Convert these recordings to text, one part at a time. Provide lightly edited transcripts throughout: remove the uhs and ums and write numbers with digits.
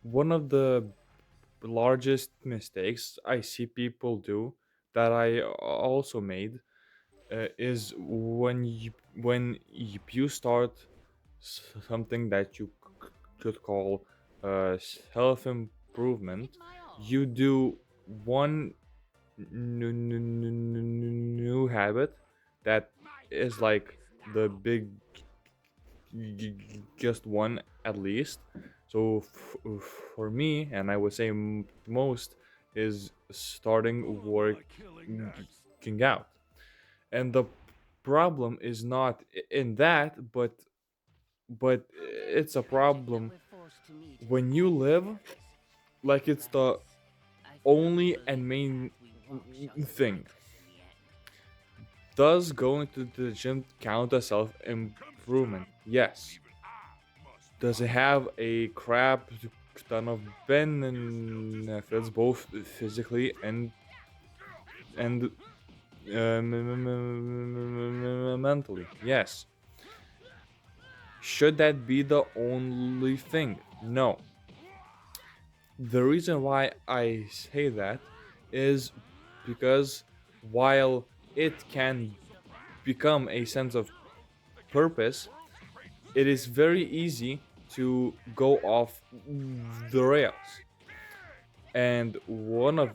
One of the largest mistakes I see people do that I also made is when you start something that you could call self improvement. You do one new habit that is like the big just one at least. So for me, and I would say most, is starting working out. And the problem is not in that, but it's a problem when you live like it's the only and main thing. Does going to the gym count as self improvement? Yes. Does it have a crap ton of benefits, both physically and mentally? Yes. Should that be the only thing? No. The reason why I say that is because while it can become a sense of purpose, it is very easy to go off the rails. And one of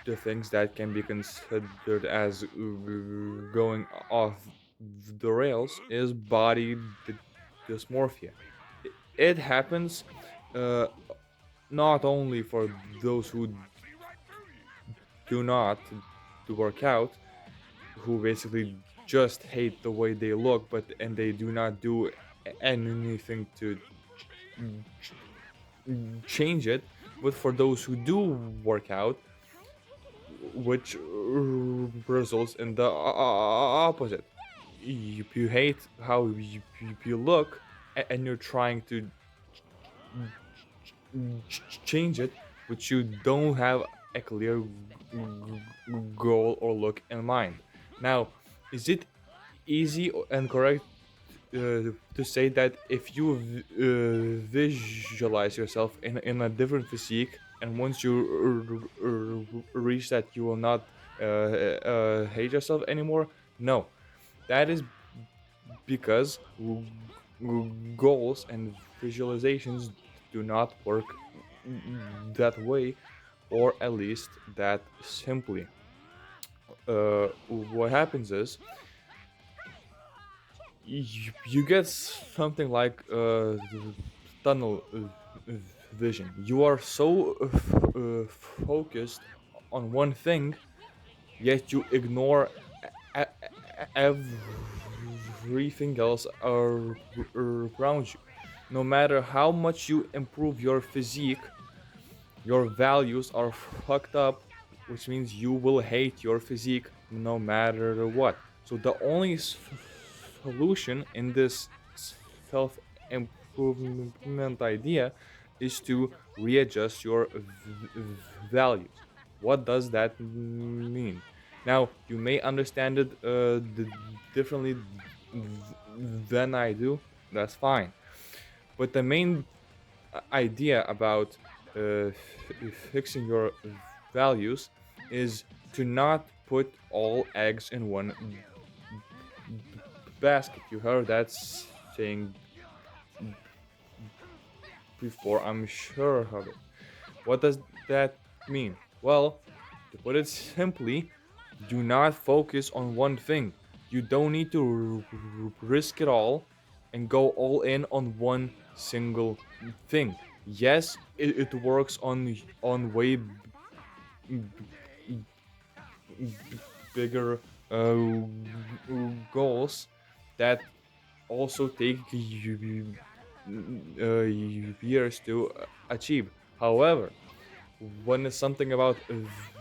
the things that can be considered as going off the rails is body dysmorphia. It happens uh, not only for those who do not to work out, who basically just hate the way they look, but and they do not do anything to change it, but for those who do work out, which results in the opposite. You hate how you look, and you're trying to change it, but you don't have a clear goal or look in mind. Now, is it easy and correct to say that if you visualize yourself in a different physique, and once you reach that, you will not hate yourself anymore? No, that is because goals and visualizations do not work that way, or at least that simply. What happens is you get something like tunnel vision. You are so focused on one thing, yet you ignore everything else around you. No matter how much you improve your physique, your values are fucked up, which means you will hate your physique no matter what. So the only solution in this self improvement idea is to readjust your values. What does that mean? Now, you may understand it differently than I do. That's fine. But the main idea about fixing your values is to not put all eggs in one basket. You heard that saying before, I'm sure of it. What does that mean? Well, to put it simply, do not focus on one thing. You don't need to risk it all and go all in on one single thing. Yes, it works on way bigger goals that also take years to achieve. However, when it's something about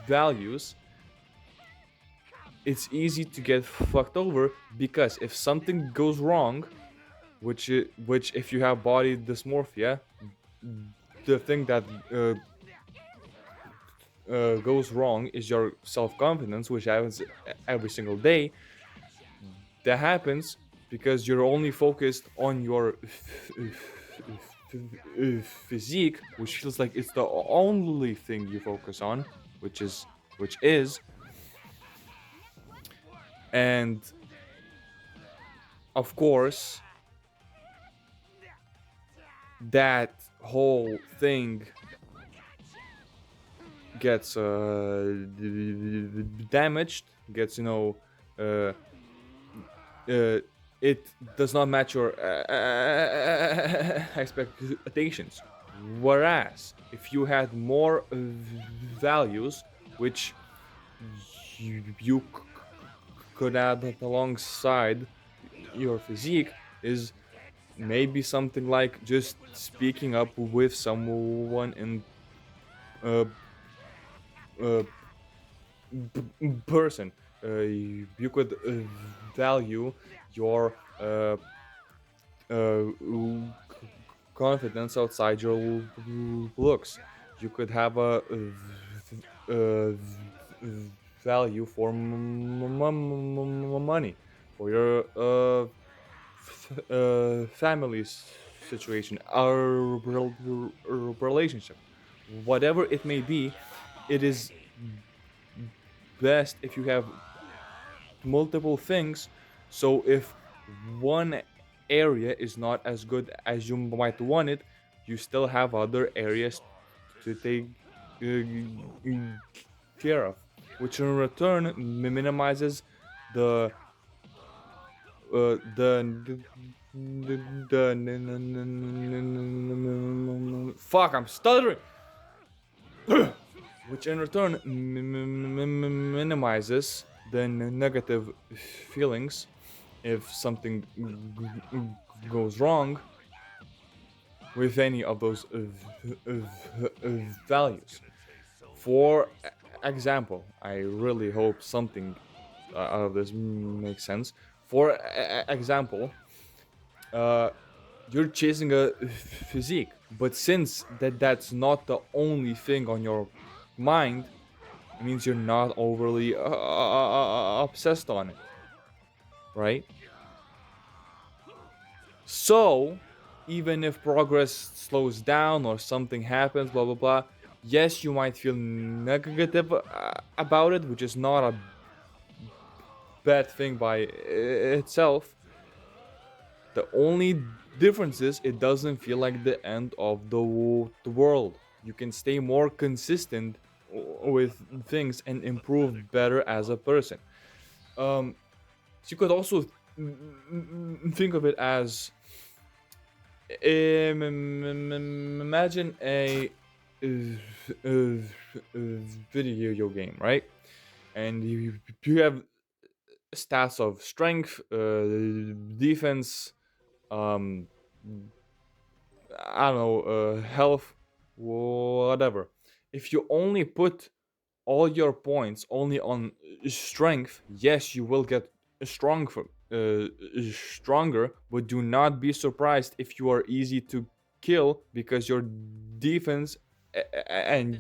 values, it's easy to get fucked over because if something goes wrong, which if you have body dysmorphia, the thing that goes wrong is your self confidence, which happens every single day. That happens because you're only focused on your physique, which feels like it's the only thing you focus on, which is, and of course that whole thing gets damaged, gets it does not match your expectations. Whereas if you had more values, which you could add alongside your physique, is maybe something like just speaking up with someone in uh, uh, person. You could value your uh, confidence outside your looks. You could have a value for money, for your family situation, our relationship, whatever it may be. It is best if you have multiple things. So if one area is not as good as you might want it, you still have other areas to take care of, which in return minimizes the fuck, I'm stuttering. Which in return minimizes the negative feelings if something goes wrong with any of those values. For example, I really hope something out of this makes sense. For example, uh, you're chasing a physique, but since that's not the only thing on your mind, it means you're not overly obsessed on it, right? So even if progress slows down or something happens, blah blah blah, yes, you might feel negative about it, which is not a bad thing by itself. The only difference is it doesn't feel like the end of the world. You can stay more consistent with things and improve better as a person. So you could also think of it as imagine a video game, right? And you have stats of strength, defense, um, I don't know, health, whatever. If you only put all your points only on strength, yes, you will get stronger, stronger. But do not be surprised if you are easy to kill because your defense and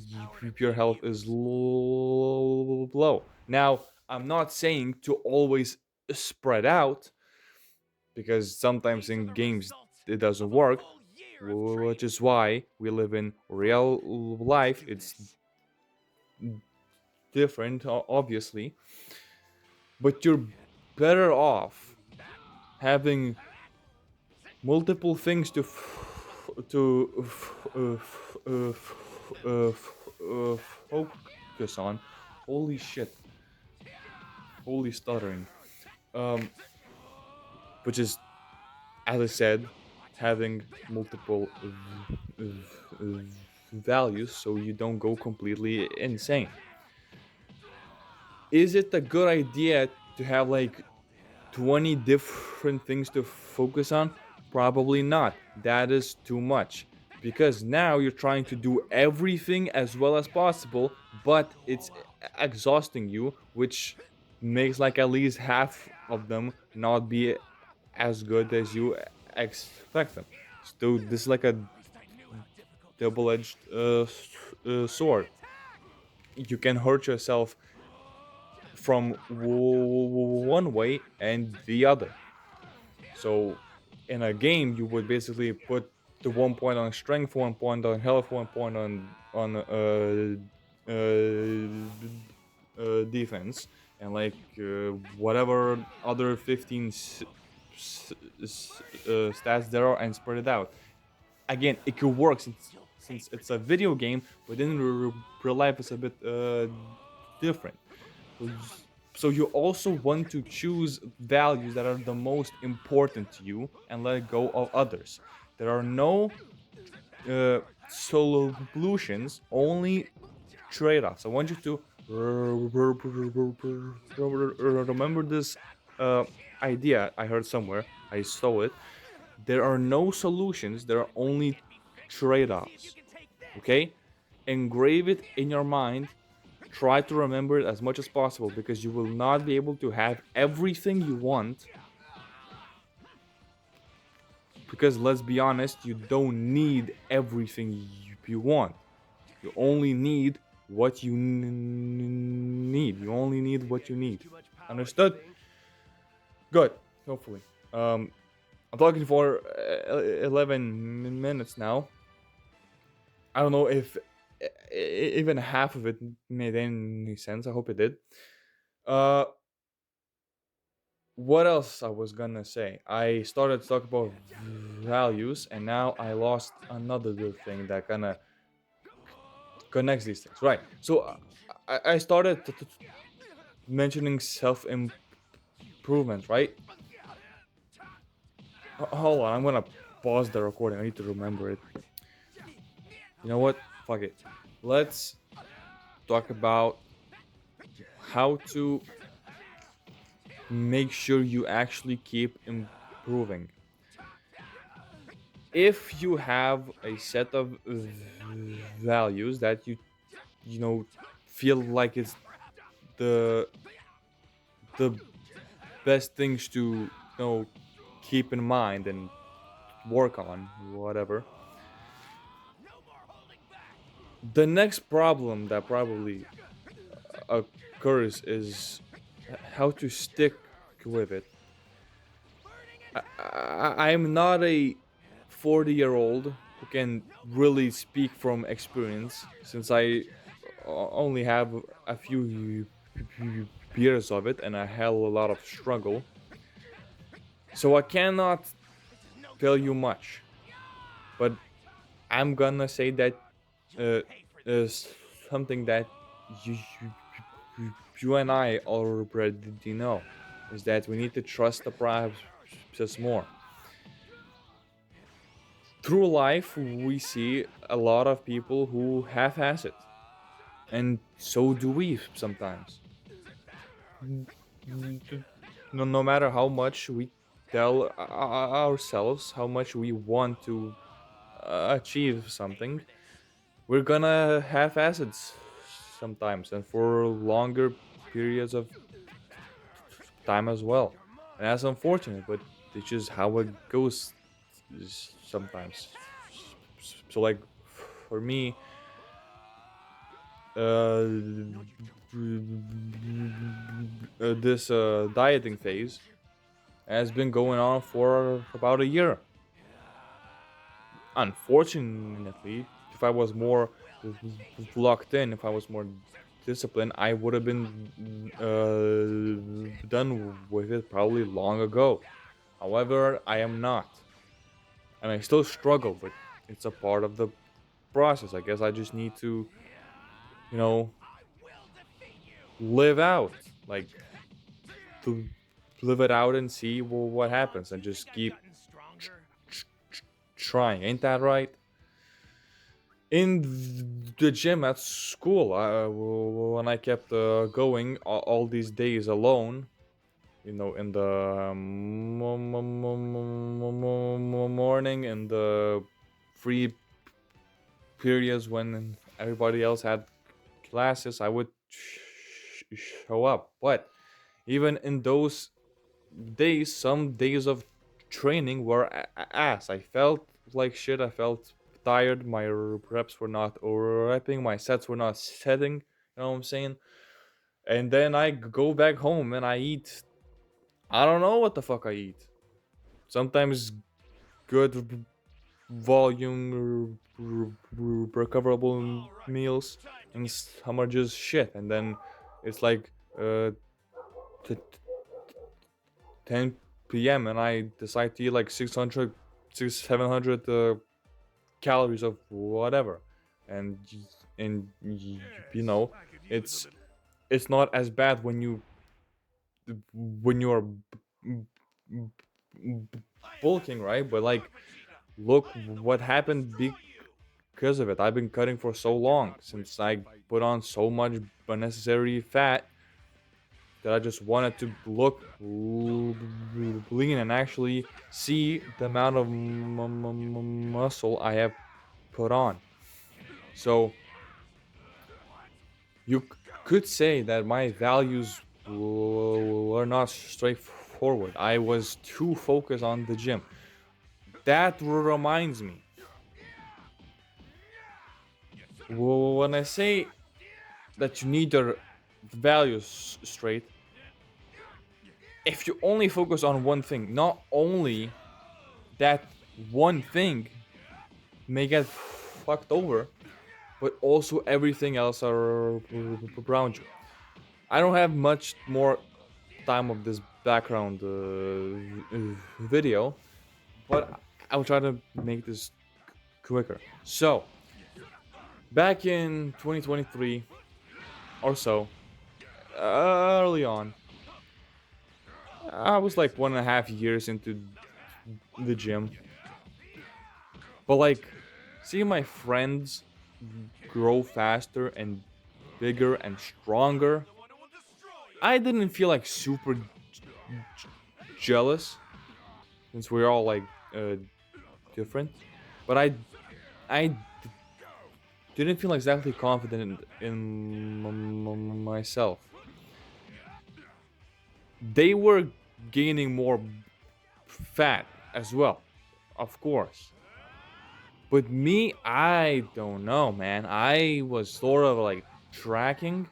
your health is low. Now, I'm not saying to always spread out because sometimes in games it doesn't work, which is why we live in real life. It's different, obviously, but you're better off having multiple things focus on. Holy shit! Holy stuttering. Um, which is, as I said, having multiple values so you don't go completely insane. Is it a good idea to have like 20 different things to focus on? Probably not. That is too much. Because now you're trying to do everything as well as possible, but it's exhausting you, which makes like at least half of them not be as good as you expect them. So this is like a double-edged sword. You can hurt yourself from one way and the other. So in a game, you would basically put the 1 point on strength, 1 point on health, 1 point on defense, and like whatever other 15 stats there are, and spread it out. Again, it could work since it's a video game, but in real life it's a bit different. So you also want to choose values that are the most important to you and let go of others. There are no solutions, only trade-offs. I want you to remember this idea I heard somewhere. I saw it. There are no solutions, there are only trade-offs. Okay? Engrave it in your mind. Try to remember it as much as possible, because you will not be able to have everything you want. Because let's be honest, you don't need everything you want. You only need what you need. You only need what you need. Understood? Good. Hopefully. I'm talking for 11 minutes now. I don't know if even half of it made any sense. I hope it did. What else I was gonna say? I started to talk about values, and now I lost another thing that kinda connects these things. Right. So I started mentioning self improvement, right? Hold on, I'm gonna pause the recording. I need to remember it. You know what? Fuck it. Let's talk about how to make sure you actually keep improving. If you have a set of values that you know feel like it's the the best things to keep in mind and work on, whatever, the next problem that probably occurs is how to stick with it. I'm not a 40-year-old who can really speak from experience, since I only have a few years of it and I had a lot of struggle. So I cannot tell you much, but I'm gonna say that is something that you, you and I already know, is that we need to trust the process more. Through life, we see a lot of people who half-ass it, and so do we sometimes. No matter how much we tell ourselves how much we want to achieve something, we're gonna half-ass it sometimes, and for longer periods of time as well. And that's unfortunate, but it's just how it goes sometimes. So, like, for me, this dieting phase has been going on for about a year. Unfortunately, if I was more locked in, if I was more disciplined, I would have been done with it probably long ago. However, I am not, and I still struggle, but it's a part of the process. I guess I just need to, you know, live out, like, to live it out and see what happens, and just keep trying. Ain't that right? In the gym at school, when I kept going all these days alone, in the morning and the free periods when everybody else had classes, I would show up. But even in those days, some days of training were ass. I felt like shit. I felt tired. My reps were not repping. My sets were not setting. You know what I'm saying? And then I go back home and I eat. I don't know what the fuck I eat. Sometimes good volume recoverable meals, and some are just shit. And then it's like t- 10 p.m. and I decide to eat like 600, 700 calories of whatever, and you know, it's it's not as bad when you are bulking, right? But like, look what happened because of it. I've been cutting for so long since I put on so much unnecessary fat that I just wanted to look lean and actually see the amount of muscle I have put on. So you could say that my values were not straightforward. I was too focused on the gym. That reminds me. When I say that you need your values straight, if you only focus on one thing, not only that one thing may get fucked over, but also everything else are around you. I don't have much more time of this background video, but I'll try to make this quicker. So, back in 2023 or so, early on, I was like 1.5 years into the gym, but like seeing my friends grow faster and bigger and stronger, I didn't feel like super jealous since we're all like uh, different, but I didn't feel exactly confident in myself. They were gaining more fat as well, of course. But me, I don't know, man. I was sort of like tracking,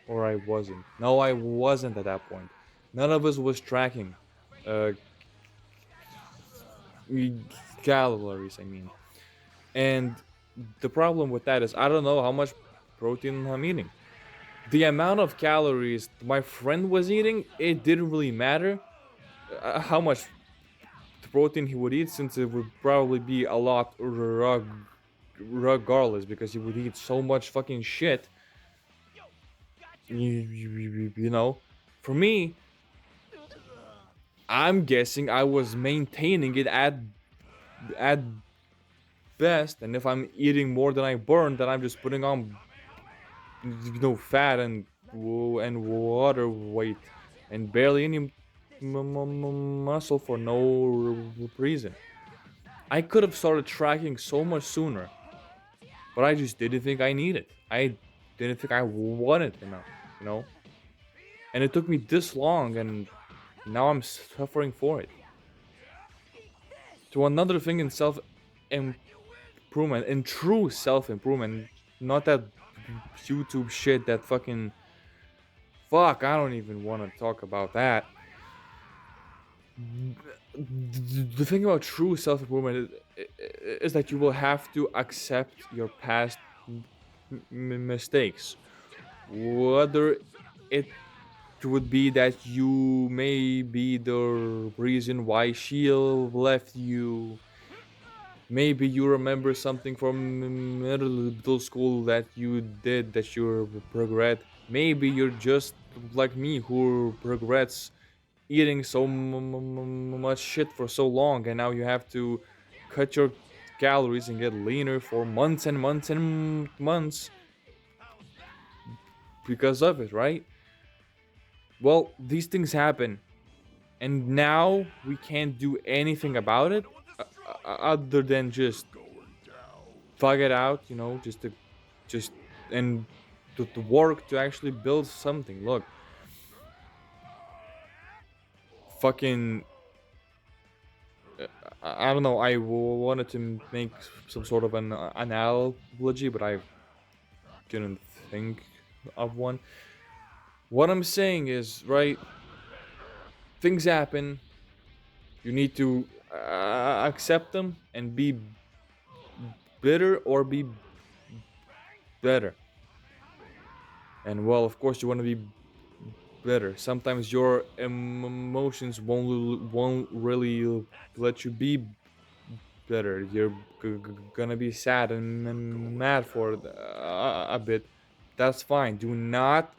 or I wasn't. No, I wasn't at that point. None of us was tracking uh, calories, I mean. And the problem with that is I don't know how much protein I'm eating. The amount of calories my friend was eating, it didn't really matter how much protein he would eat, since it would probably be a lot regardless, because he would eat so much fucking shit. You know, for me, I'm guessing I was maintaining it at best, and if I'm eating more than I burn, then I'm just putting on, fat and water weight, and barely any muscle for no reason. I could have started tracking so much sooner, but I just didn't think I needed. I didn't think I wanted enough, you know. And it took me this long, and now I'm suffering for it. To another thing in self improvement, in true self improvement, not that YouTube shit that fucking fuck. I don't even want to talk about that. The thing about true self improvement is that you will have to accept your past mistakes, whether it would be that you may be the reason why she left you. Maybe you remember something from middle school that you did that you regret. Maybe you're just like me who regrets eating so much shit for so long, and now you have to cut your calories and get leaner for months and months and months because of it, right? Well, these things happen, and now we can't do anything about it other than just fug it out, just and to work to actually build something. Look, fucking, I don't know. I wanted to make some sort of an analogy, but I couldn't think of one. What I'm saying is, right? Things happen. You need to accept them and be bitter or be better. And well, of course, you want to be better. Sometimes your emotions won't really let you be better. You're gonna be sad and mad for a bit. That's fine. Do not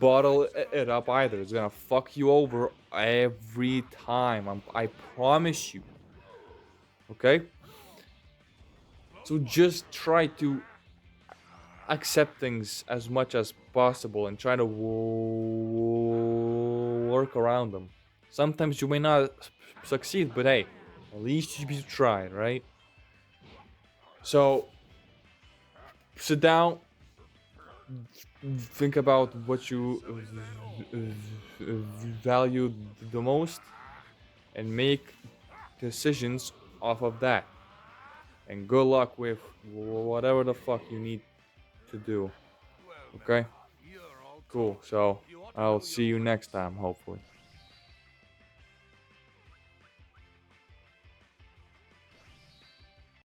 bottle it up either. It's gonna fuck you over every time. I promise you. Okay? So just try to accept things as much as possible and try to work around them. Sometimes you may not succeed, but hey, at least you tried, right? So sit down, think about what you value the most, and make decisions off of that. And good luck with whatever the fuck you need to do. Okay? Cool. So I'll see you next time, hopefully.